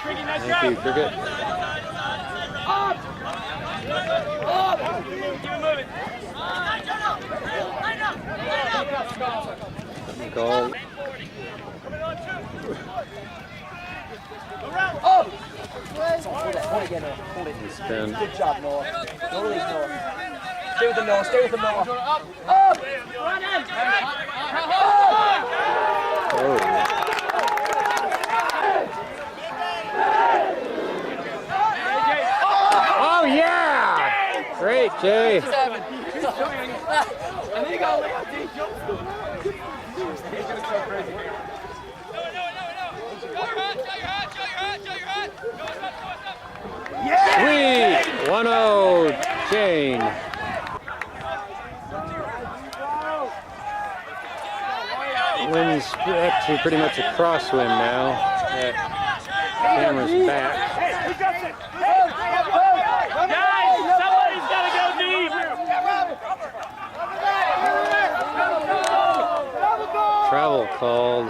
Thank you, Cricket. Goal. Spin. Good job, Noah. Don't release Noah. Stay with him, Noah. Stay with him, Noah. Oh yeah! Great, Jay. And then you got to lay out these jumps. Sweet! 1-0, Jane. Wind's actually pretty much a crosswind now. That camera's back. Guys, somebody's got to go deep. Travel called.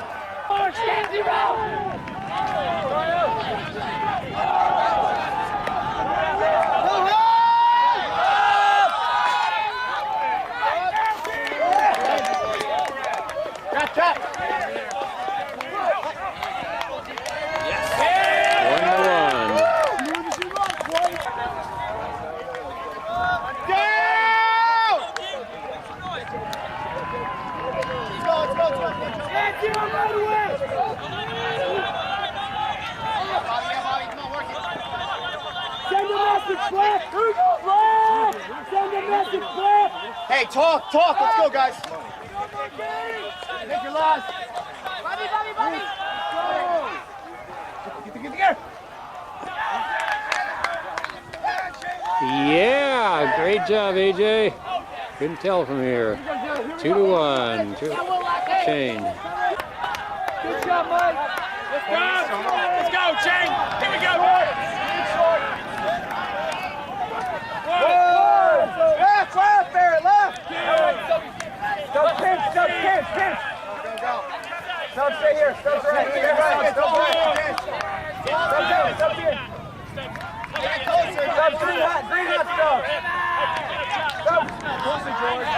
Hey, talk, let's go, guys. Make your last. Bobby. Get together. Yeah, great job, AJ. Couldn't tell from here. 2-1. Shane. Good job, Mike. Let's go, Shane. Here we go. Left, Barrett, left. Stop, pinch. Stop, stay here. Stop right here. Stop here. Stop, green hot stuff. Stop. Closer, George.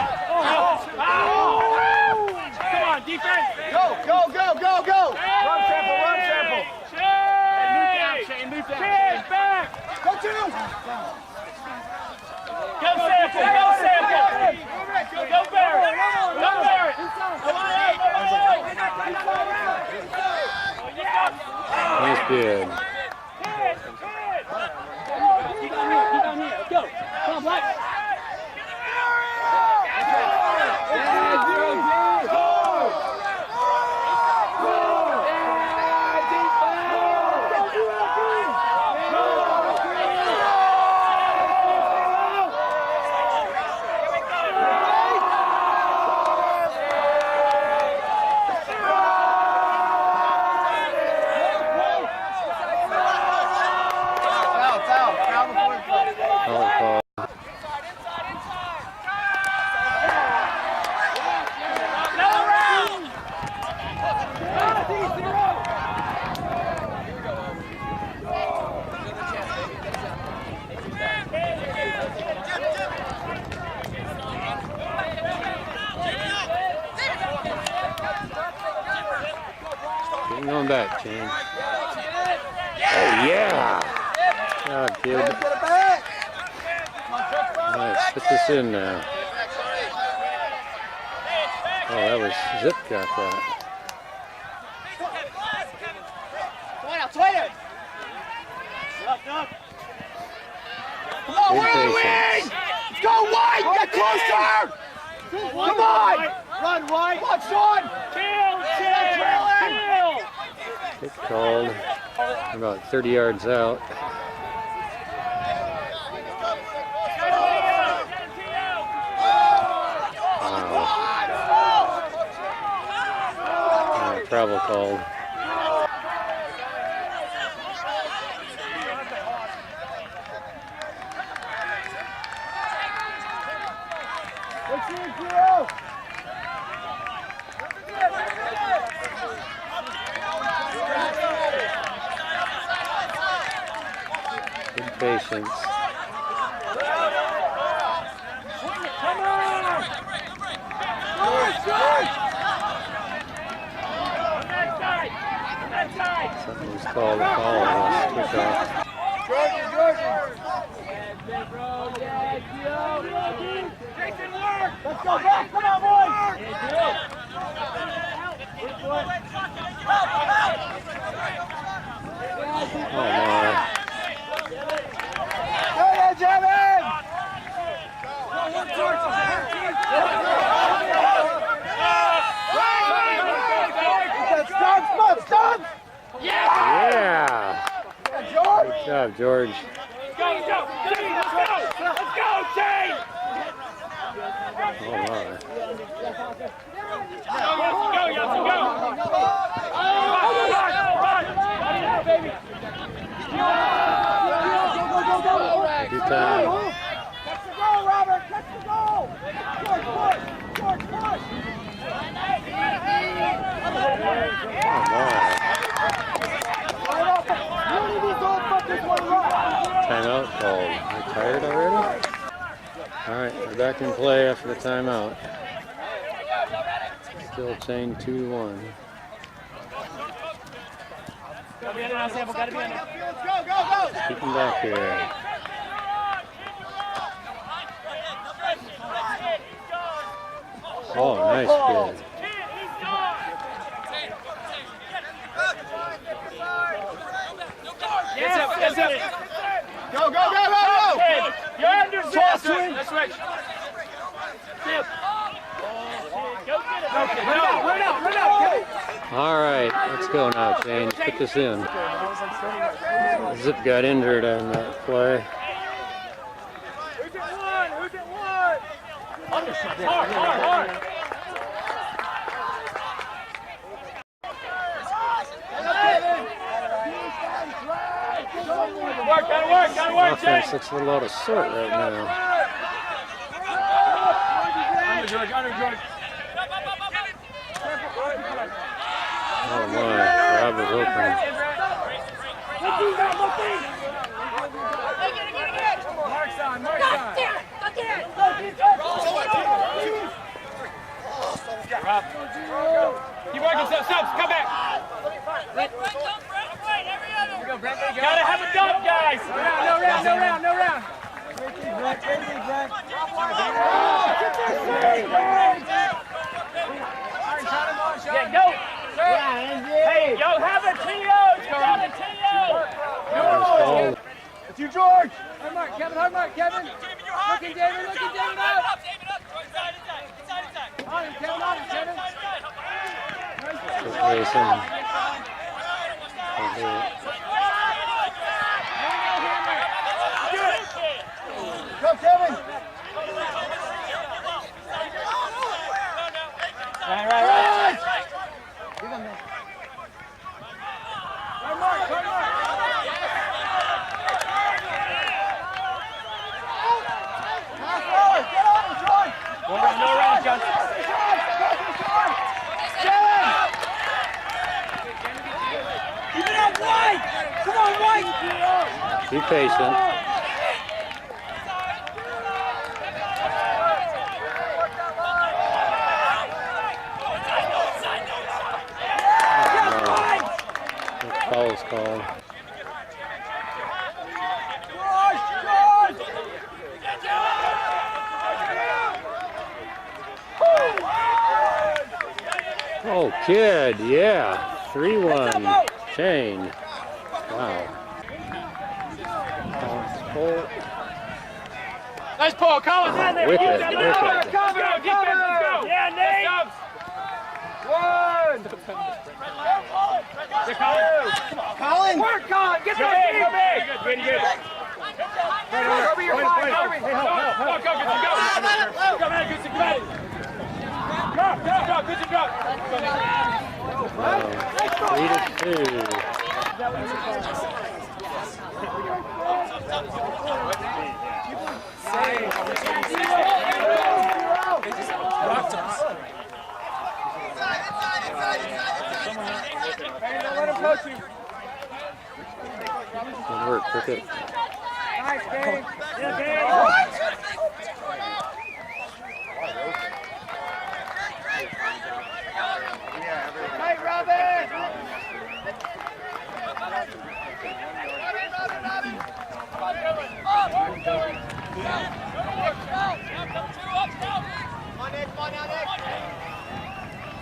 Come on, defense. Go. Run sample. Shane, move down. Shane, back. Go two. Go sample. Go Barrett. Nice bid. Keep on here. Let's go. Come on, Black. Going back, Shane. Oh, yeah. God, kid. All right, put this in now. Oh, that was Zip got that. Twitter. Come on, we're on the wing! Go wide! Get closer! Come on! Run wide! Come on, Sean! Chill! Hit called. About 30 yards out. Travel called. patience. Come on! Something was called a foul on this kickoff. Let's go back! Come on, boys! Oh my. Hey, Jevin! Stop! Yeah! George! Good job, George. Let's go! Let's go, Shane! Oh my. Good time. Catch the goal, Robert! Catch the goal! George, push! George, push! Oh my. Timeout called. Are you tired already? Alright, we're back in play after the timeout. Still chained 2-1. Keep him back here. Oh, nice kid. Go! You're under swing. Let's switch. Run out. All right, let's go now, Shane. Put this in. Zip got injured on that play. Who's it one? Hard. Gotta work, Offense Shane. looks a little out of sort right now. Under George. Oh my, Rob was open. Mark's on. Rob. Keep working, subs, come back. Gotta have a dump, guys. No round. Yeah, go. Hey, yo, have a TO. It's you, George! Hard mark, Kevin. Looking David up. On him, Kevin. Just racing. Go, Kevin! Right. Give him that. Mark. Pass forward! Get on him, George! No round, John. Keep it up, White! Come on, White! Be patient. Foul is called. Oh, kid, yeah. 3-1 chain. Wow. Nice pull, Collins in there. Wicked. Cover. Yeah, Nate. One! Colin! Work, Colin. Get that team. Very good. Cover your five, Harvey! Go, Goodson, go. Go, man, Goodson, go. Go. 3-2. Good work, Cricket. Hey, Robin!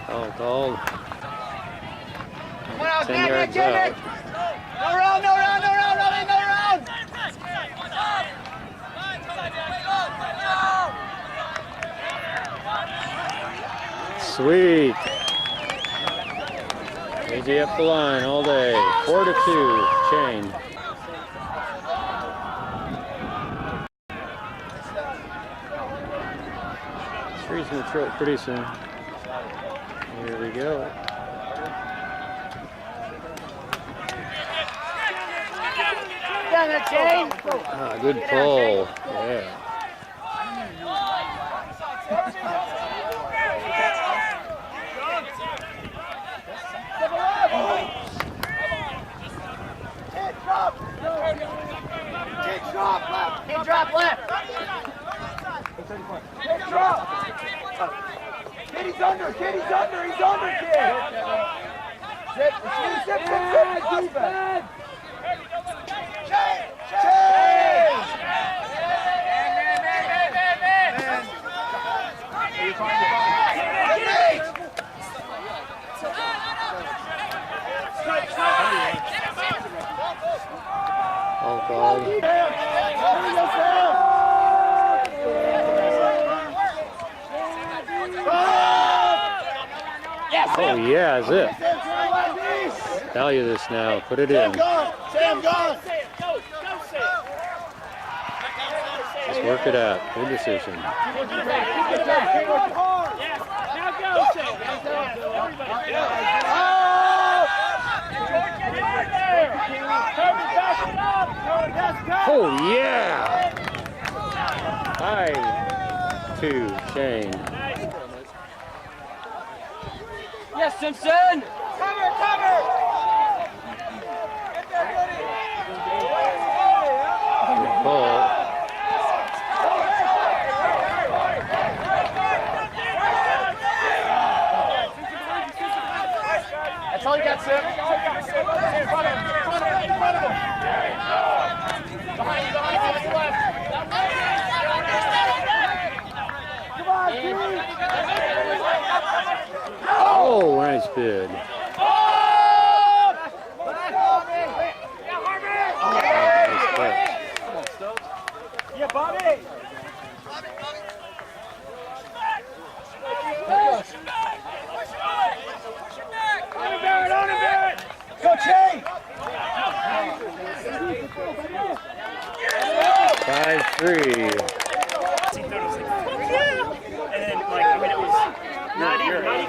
All called. Come on, 10 Nick, yards Nick, out. Nick. No round, no round, no round, Robin, no round! Sweet. AJ up the line all day. 4-2, chain. Three's in the throat pretty soon. Here we go. Down there, Jane! Ah, good pull. Yeah. Hit drop left! Hit drop! Kid, he's under, kid, he's under, kid! Sit, sit, defense! All called. Oh yeah, is it. Value this now. Put it in. Sam, go! Just work it out. Good decision. Oh yeah! 5-2, Shane. Yes, Simpson! Cover, cover! Good pull. That's all you got, Sim. In front of him. Behind you, left. Come on, Steve. Oh, nice bid. Nice catch. Yeah, Bobby. Go, Jay. 5-3.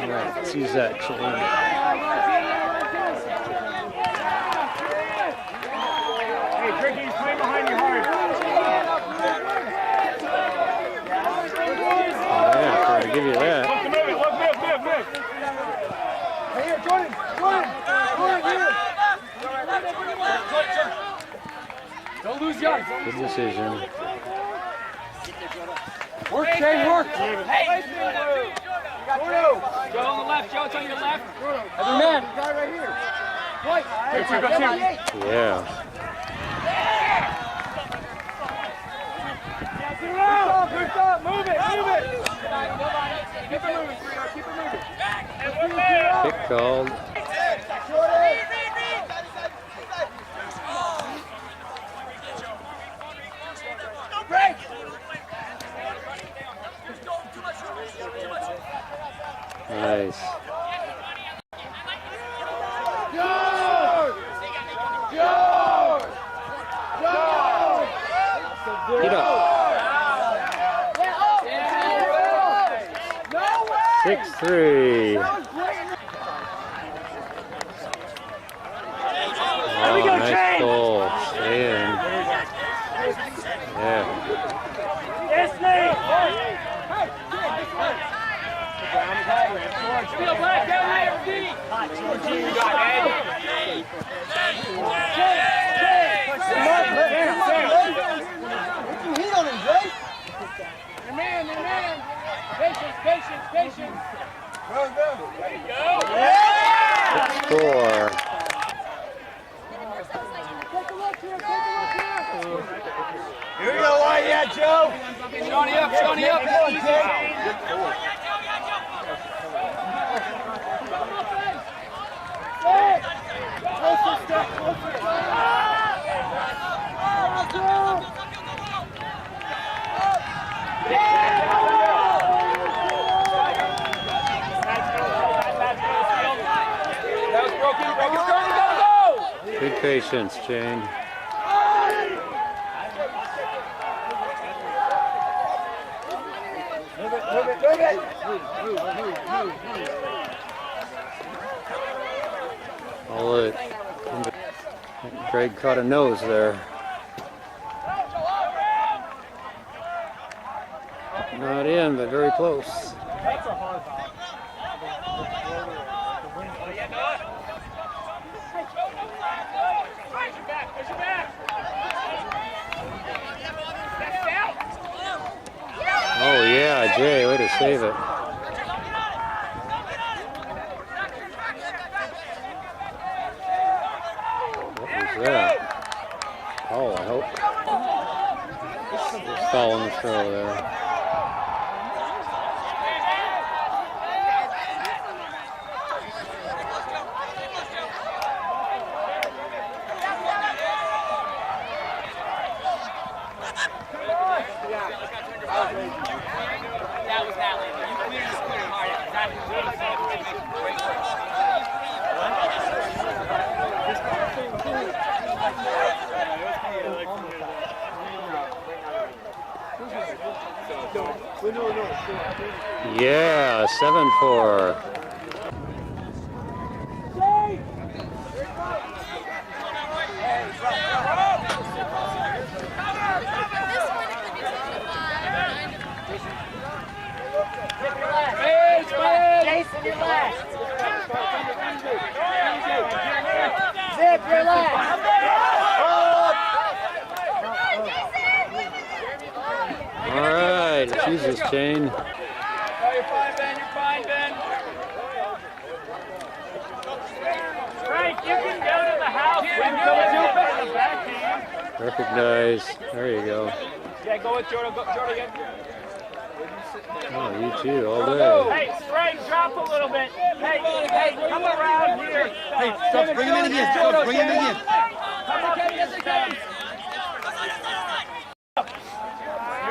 Right, let's use that chain. Hey, Tricky, he's playing behind you hard. Yeah, trying to give you that. Look, move. Hey, here, Jordan, here. Don't lose yards. Good decision. Work, Jay, work. Hey! Joe on the left, Joe, it's on your left. Other man, guy right here. White. Yeah. Good up, move it. Keep it moving, keep it moving. Kick called. Nice. Get up. 6-3. Oh, nice goal. Stay in. Yeah. Yes, Nate! Steal back down there, D! You got Ed. Patience. Go. There you go. 6-4. Here we go, White. Yeah, Joe. Shawnee up. That was broken. Go. Good patience, Jane. Move it. All it. Greg caught a nose there. Not in, but very close. Oh yeah, Jay, way to save it. What was that? Oh, I hope. Just following the throw there. That was Natalie. You cleared hard. Exactly. Great work. Yeah, 7-4. Jason, you're last. Zip, you're last. All right, Jesus, Jane. Oh, you're fine, Ben. Frank, you can go to the house. The backhand. Recognize. There you go. Yeah, go with Jordan. Jordan again. Oh, you too, all day. Hey, Frank, drop a little bit. Hey, come around here. Hey, stop, bring him in again. Stop, bring him in again. Come on, Kevin. You're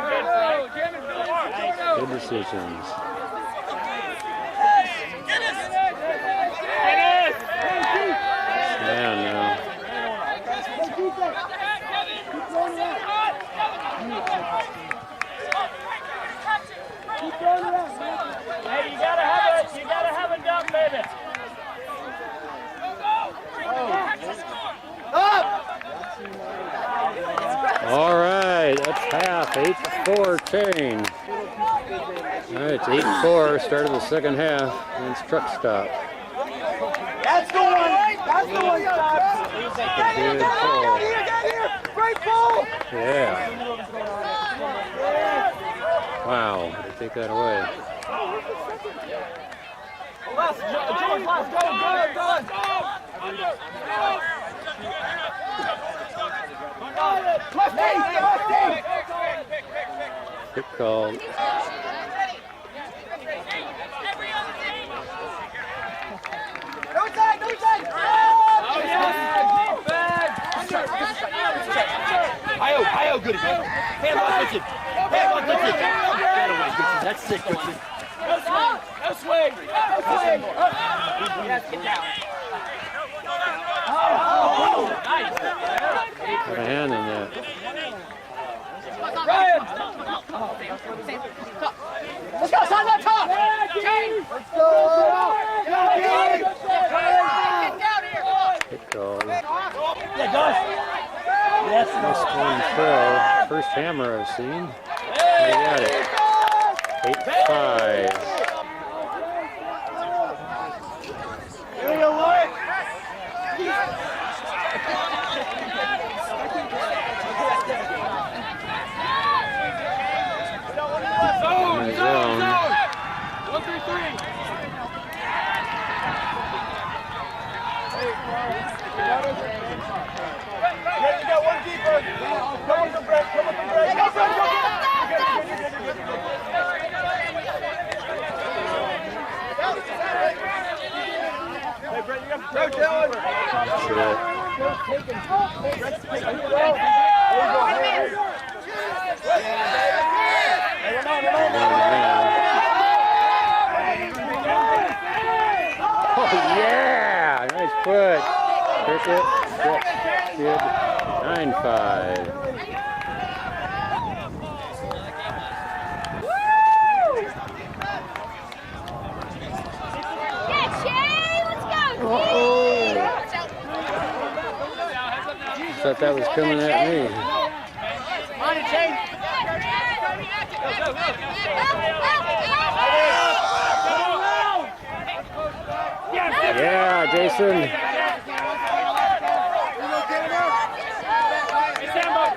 good, Frank. Good decisions. Man, now. Hey, you gotta have a dump, baby. All right, that's half. 8-4 chain. All right, it's 8-4. Start of the second half. And it's truck stop. That's the one. Stop. Good pull. Get here. Great pull. Yeah. Wow, they take that away. Good call. Io, good. Hand on Richard. That's sick, Richard. No swing. Yes, get down. Nice. Got a hand in that. Ryan. Let's go, son, on top. Let's go. Good call. Yeah, Gus. Yes. Nice one throw. First hammer I've seen. They got it. 8-5. Here we go, Lloyd. In the zone. Go, Dylan. Oh yeah! Nice put. Cricket. Good. 9-5. Thought that was coming at me. On it, Shane. Yeah, Jason.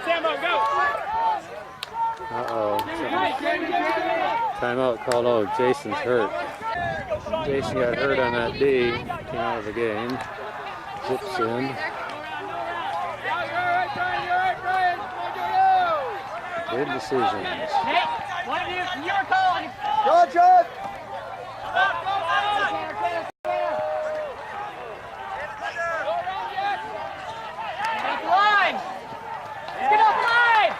Sambo, go. Uh-oh. Timeout called. Oh, Jason's hurt. Jason got hurt on that D. Came out of the game. Zips in. Good decisions. Nate, what it is, you're calling. Go, John. Get off the line. Get off the line.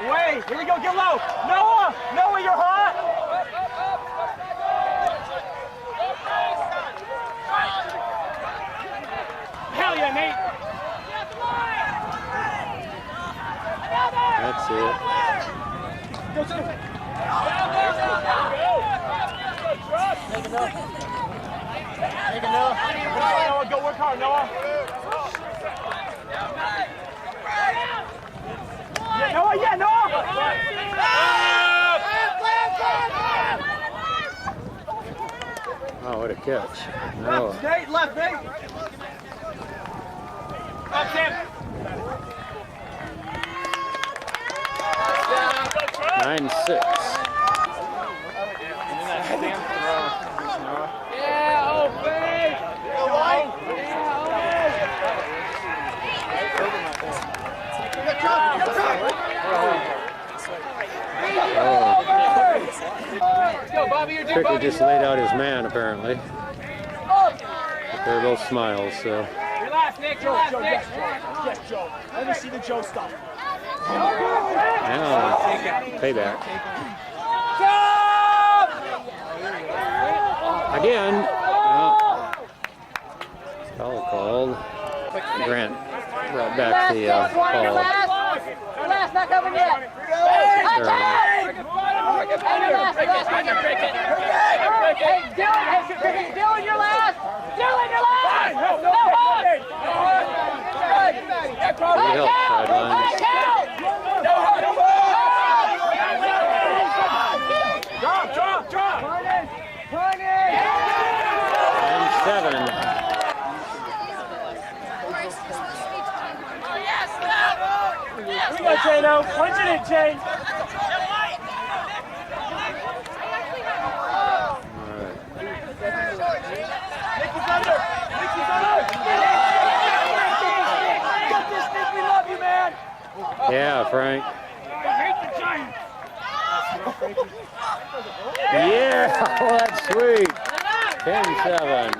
Away. Here we go. Get low. Noah, you're hot. Hell yeah, Nate. That's it. Noah, go work hard, Noah. Yeah, Noah. Oh, what a catch. No. Nate, left, Nate. Up, Tim. 9-6. Yeah, obey. Let's go, Bobby. You're doing Cricket just laid out his man, apparently. But they're both smiles, so. Relax, Nick. Relax, Nick. Yes, Joe. Let me see the Joe stuff. Now, payback. Again. Foul called. Grant brought back the call. Last, not coming yet. Hey, Dylan, you're last. Dylan, you're last. No, Good help, sidelines. Drop. 9-7. We got Jano. Punch it in, Jane. Mickey's under. Get this, Nick. We love you, man. Yeah, Frank. I hate the Giants. Yeah, oh, that's sweet. 10-7.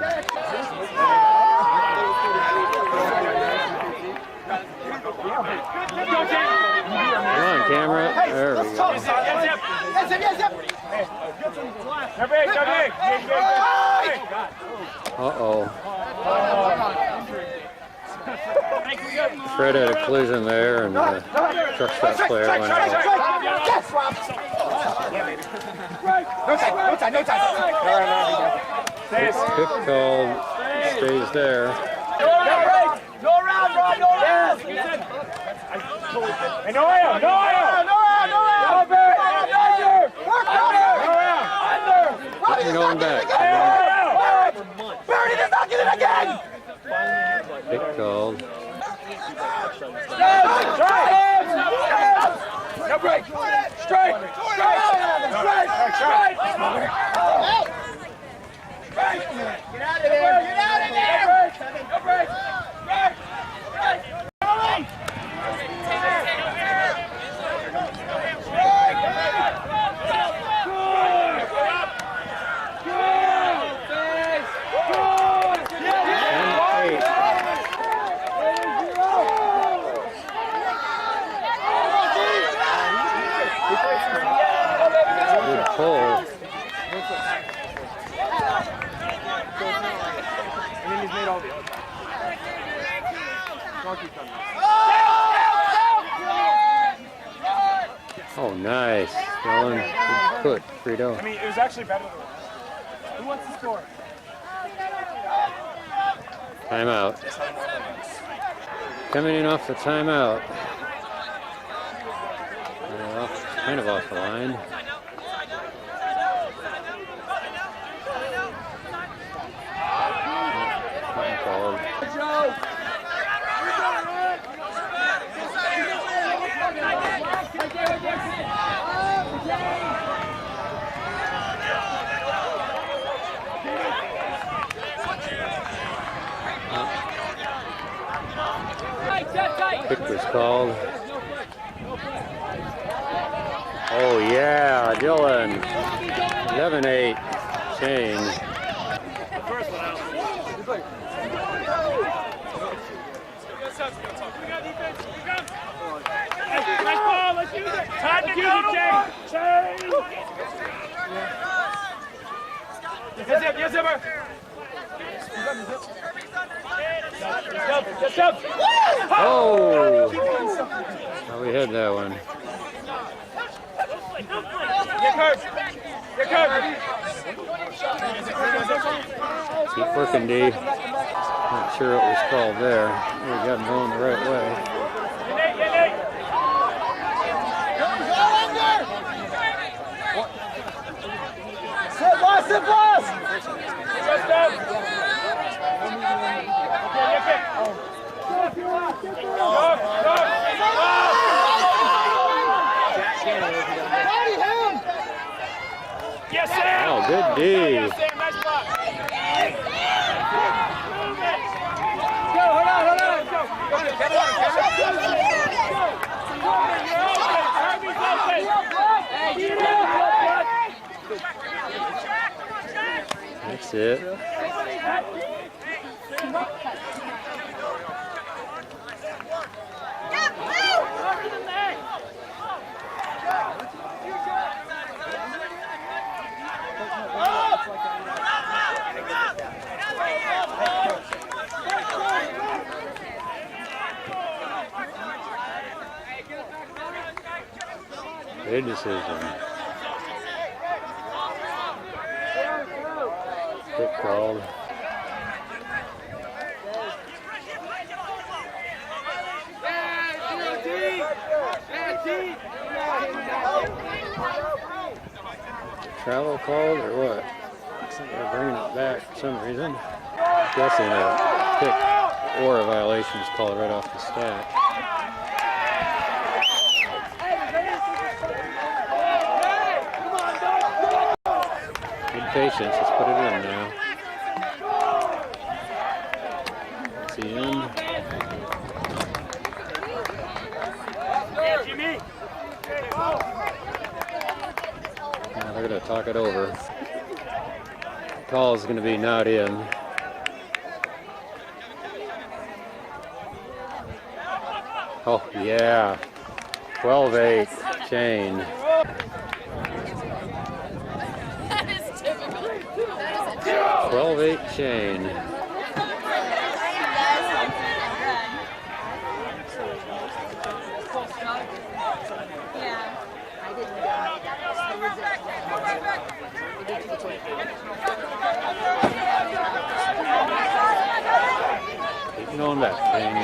Come on, camera. There we go. Yes, him. Go big. Uh-oh. Fred had a collision there, and the truck stop player went out. Yes, Rob. No time. Kick called, stays there. Go around, Rob. Hey, no air. Keep going back. Barry does not get it again. Kick called. No break. Straight. Get out of there. No break. And then he's made all the other. Oh, nice. Dylan, good put. Frito. I mean, it was actually better than who wants to score? Timeout. Coming in off the timeout. Kind of off the line. Called. Pick was called. Oh yeah, Dylan. 11-8 Shane. Nice ball, let's use it. Time to go, Jay. Yes, Zipper. Oh! Oh, we had that one. Keep working, D. Not sure what was called there. We got him going the right way. Sit, boss! Yes, Sam! Oh, good D. Yes, Sam, nice block. Go, hold on. Go. That's it. Good decision. Quick called. Travel called or what? Looks like they're bringing it back for some reason. Guessing a pick or a violation is called right off the stat. Good patience, let's put it in now. That's the end. Now they're going to talk it over. Call is going to be not in. Oh, yeah. 12-8 Shane. That is typical. 12-8 Shane. Keep going back, Shane.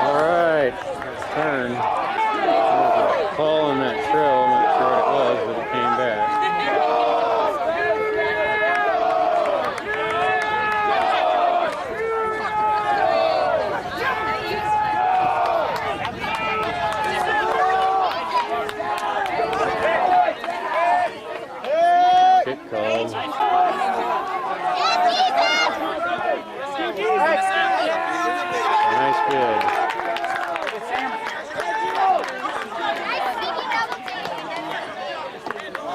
All right, turn. There's a call on that trail. I'm not sure what it was, but it came back. Kick called. Nice bid.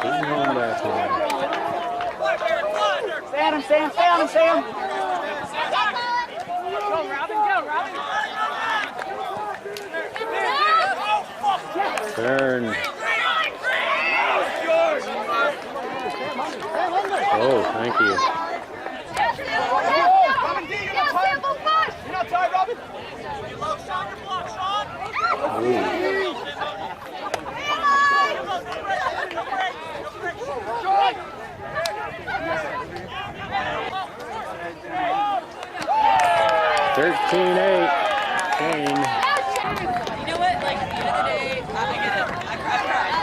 Keep going back here. Stay on him, Sam. Go, Robin, go, Robin. Turn. Oh, thank you. You're not tired, Robin? Ooh. $13-8. Kane. You know what? Like, at the end of the day, I get it. I cried.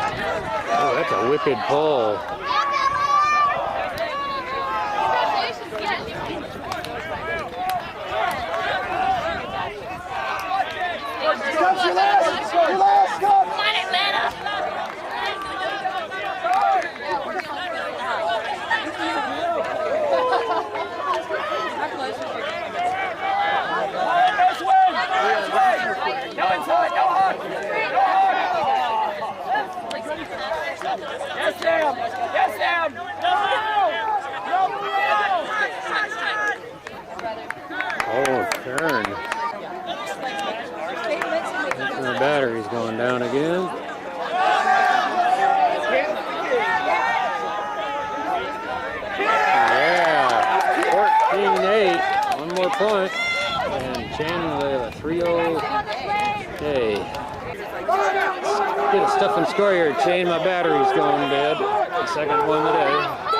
Oh, that's a wicked pull. Come on, Atlanta! No inside, no hug! No hug! Yes, Sam! Yes, Sam! Oh, turn. The battery's going down again. Yeah, 14-8. One more point. And Channing with a 3-0. Okay. Get a stuff and score here, Chain. My battery's going dead. The second one today.